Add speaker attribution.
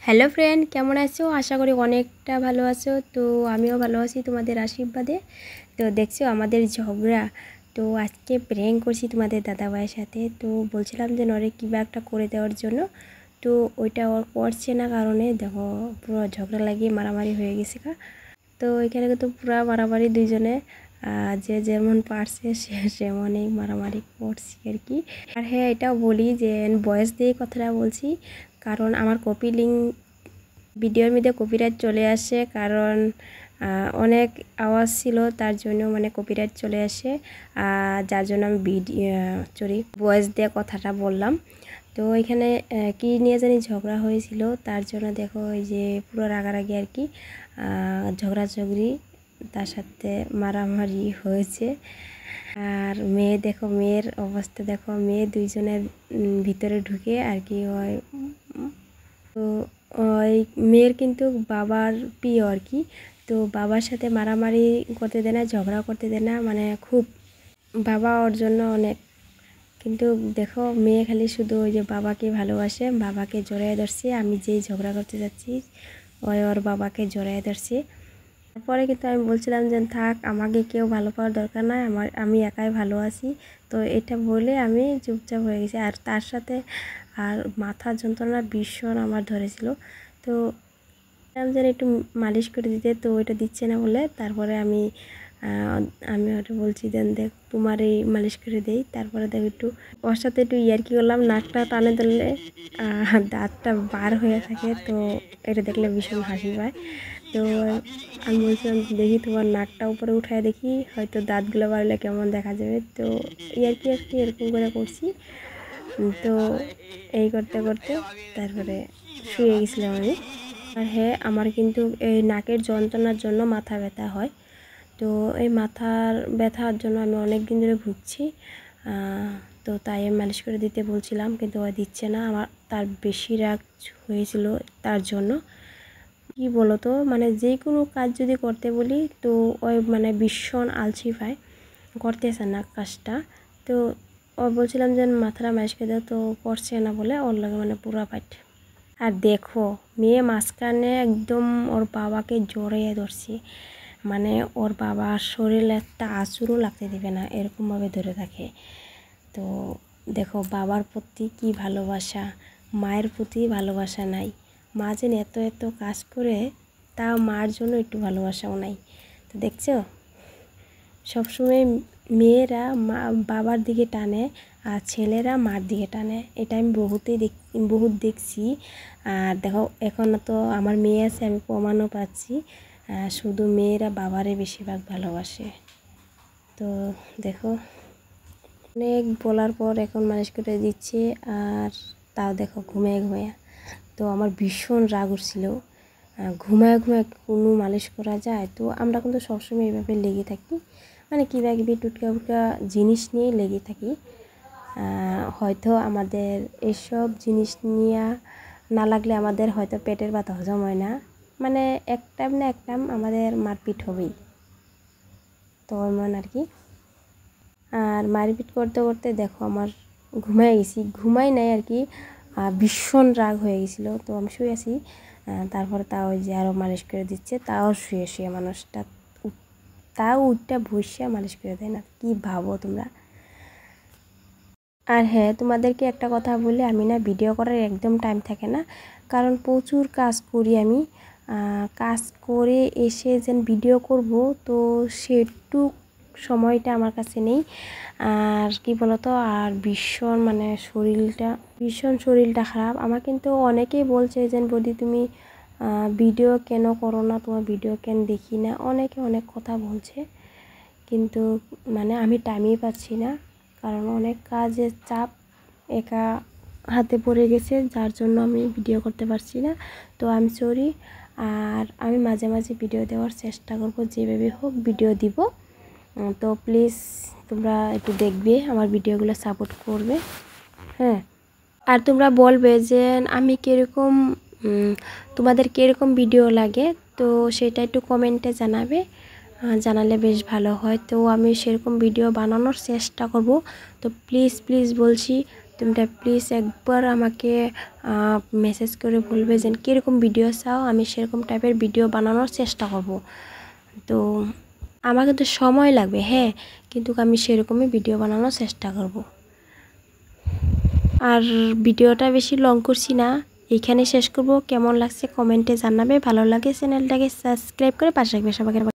Speaker 1: Hello friend, কেমন আছো? আশা করি অনেকটা ভালো আছো। তো আমিও ভালো আছি তোমাদের আশীর্বাদে। তো দেখছো আমাদের ঝগড়া। তো আজকে প্র্যাঙ্ক করছি তোমাদের দাদাভাইয়ের সাথে। তো বলছিলাম যে নরে কিবা একটা করে দেওয়ার জন্য। তো ওইটা ওর করছে না কারণে দেখো পুরো ঝগড়া লাগিয়ে মারামারি হয়ে গেছে। তো এখানে কিন্তু পুরো মারামারি দুইজনে যে যেমন পারছে সে সেমনই মারামারি করছি আর কি। আর হ্যাঁ, এটাও বলি যে ভয়েস দিয়ে কথাটা বলছি কারণ আমার কপি লিঙ্ক ভিডিওর মধ্যে কপিরাইট চলে আসে, কারণ অনেক আওয়াজ ছিল তার জন্য মানে কপিরাইট চলে আসে, যার জন্য আমি ভয়েস দিয়ে কথাটা বললাম। তো এখানে কি নিয়ে জানি ঝগড়া হয়েছিল, তার জন্য দেখো এই যে পুরো রাগারাগি আর কি, ঝগড়াঝগড়ি, তার সাথে মারামারি হয়েছে। আর মেয়ে দেখো, মেয়ের অবস্থা দেখো, মেয়ে দুইজনের ভিতরে ঢুকে আর কি হয়। তো ওই মেয়ের কিন্তু বাবার প্রিয় আর কি। তো বাবার সাথে মারামারি করতে দেয় না, ঝগড়া করতে দেয় না, মানে খুব বাবা ওর জন্য অনেক। কিন্তু দেখো মেয়ে খালি শুধু ওই যে বাবাকে ভালোবাসে, বাবাকে জড়িয়ে ধরছে। আমি যেই ঝগড়া করতে যাচ্ছি ওই ওর বাবাকে জড়িয়ে ধরছে। তারপরে কিন্তু আমি বলছিলাম যে থাক, আমাকে কেউ ভালো পাওয়ার দরকার নাই, আমি একাই ভালো আছি। তো এটা বলে আমি চুপচাপ হয়ে গেছি। আর তার সাথে আর মাথার যন্ত্রণা ভীষণ আমার ধরেছিল। তো যেন একটু মালিশ করে দিতে, তো ওইটা দিচ্ছে না বলে তারপরে আমি ওটা বলছি দেন দেখ তোমার এই মালিশ করে দেই। তারপরে দেখ একটু ওর সাথে একটু ইয়ার্কি করলাম, নাকটা টানে ধরলে দাঁতটা বার হয়ে থাকে। তো এটা দেখলে ভীষণ হাসি পায়। তো আমি বলছিলাম দেখি তোমার নাকটা উপরে উঠায় দেখি, হয়তো দাঁতগুলো বাড়লে কেমন দেখা যাবে। তো ইয়ার্কি এরকম করে করছি। তো এই করতে করতে তারপরে শুয়ে গেছিলাম আমি। আর হ্যাঁ, আমার কিন্তু এই নাকের যন্ত্রণার জন্য মাথা ব্যথা হয়। তো এই মাথার ব্যথার জন্য আমি অনেক দিন ধরে ভুগছি। তো তাই আমি মালিশ করে দিতে বলছিলাম, কিন্তু ও দিচ্ছে না। আমার তার বেশি রাগ হয়েছিল তার জন্য। কি বলো তো, মানে যে কোনো কাজ যদি করতে বলি তো ওই মানে ভীষণ আলসি পায়, করতেছে না কাজটা। তো ও বলছিলাম যে মাথাটা মালিশ করে দাও, তো করছে না বলে ওর লাগে মানে পুরা পাইট। আর দেখো মেয়ে মাঝখানে একদম ওর বাবাকে জড়িয়ে ধরছে, মানে ওর বাবার শরীরে একটা আঁচড়ও লাগতে দেবে না, এরকমভাবে ধরে থাকে। তো দেখো বাবার প্রতি কি ভালোবাসা, মায়ের প্রতি ভালোবাসা নাই। মা যেন এত এত কাজ করে, তা মার জন্য একটু ভালোবাসাও নাই। তো দেখছো সবসময় মেয়েরা বাবার দিকে টানে আর ছেলেরা মার দিকে টানে। এটা আমি বহুত দেখছি। আর দেখো এখন তো আমার মেয়ে আছে, আমি প্রমাণও পাচ্ছি, শুধু মেয়েরা বাবারে বেশিরভাগ ভালোবাসে। তো দেখো অনেক বলার পর এখন মালিশ করে দিচ্ছে, আর তাও দেখো ঘুমিয়ে তো আমার ভীষণ রাগ উঠছিল। ঘুমায় কোনো মালিশ করা যায়? তো আমরা কিন্তু সবসময় এইভাবে লেগে থাকি, মানে কিবা কিবি টুটকা ফুটকা জিনিস নিয়ে লেগে থাকি। হয়তো আমাদের এসব জিনিস নিয়ে না লাগলে আমাদের হয়তো পেটের ব্যথা হজম হয় না, মানে এক টাইম না এক টাইম আমাদের মারপিট হবেই। তো এমন আর কি। আর মারপিট করতে করতে দেখো আমার ঘুমাই নাই আর কি, ভীষণ রাগ হয়ে গেছিলো। তো আমি শুয়ে আছি, তারপরে তাও ওই যে আরও মালিশ করে দিচ্ছে, তাও শুয়ে মানুষটা তাও উঠটা বসিয়া মালিশ করে দেয় না। কি ভাবো তোমরা? আর হ্যাঁ, তোমাদেরকে একটা কথা বলি, আমি না ভিডিও করার একদম টাইম থাকে না, কারণ প্রচুর কাজ করি আমি। কাজ করে এসে যেন ভিডিও করব, তো সেটুক সময়টা আমার কাছে নেই। আর কি বলতো, আর ভীষণ মানে শরীরটা খারাপ আমার। কিন্তু অনেকেই বলছে যে বৌদি তুমি ভিডিও কেন করো না, তোমার ভিডিও কেন দেখি না, অনেকে অনেক কথা বলছে। কিন্তু মানে আমি টাইমই পাচ্ছি না, কারণ অনেক কাজের চাপ একা হাতে পড়ে গেছে, যার জন্য আমি ভিডিও করতে পারছি না। তো আমি সরি। আর আমি মাঝে মাঝে ভিডিও দেওয়ার চেষ্টা করব, যেভাবে হোক ভিডিও দিব। তো প্লিজ তোমরা একটু দেখবে, আমার ভিডিওগুলো সাপোর্ট করবে, হ্যাঁ। আর তোমরা বলবে যে আমি কীরকম, তোমাদের কীরকম ভিডিও লাগে, তো সেটা একটু কমেন্টে জানাবে। জানালে বেশ ভালো হয়। তো আমি সেরকম ভিডিও বানানোর চেষ্টা করব। তো প্লিজ বলছি তোমরা প্লিজ একবার আমাকে মেসেজ করে বলবে যে কীরকম ভিডিও চাও, আমি সেরকম টাইপের ভিডিও বানানোর চেষ্টা করব। তো আমার কিন্তু সময় লাগবে, হ্যাঁ, কিন্তু আমি সেরকমই ভিডিও বানানোর চেষ্টা করব। আর ভিডিওটা বেশি লং করছি না, এইখানে শেষ করব। কেমন লাগছে কমেন্টে জানাবে, ভালো লাগে চ্যানেলটাকে সাবস্ক্রাইব করে পাশে রাখবে সবাইকে।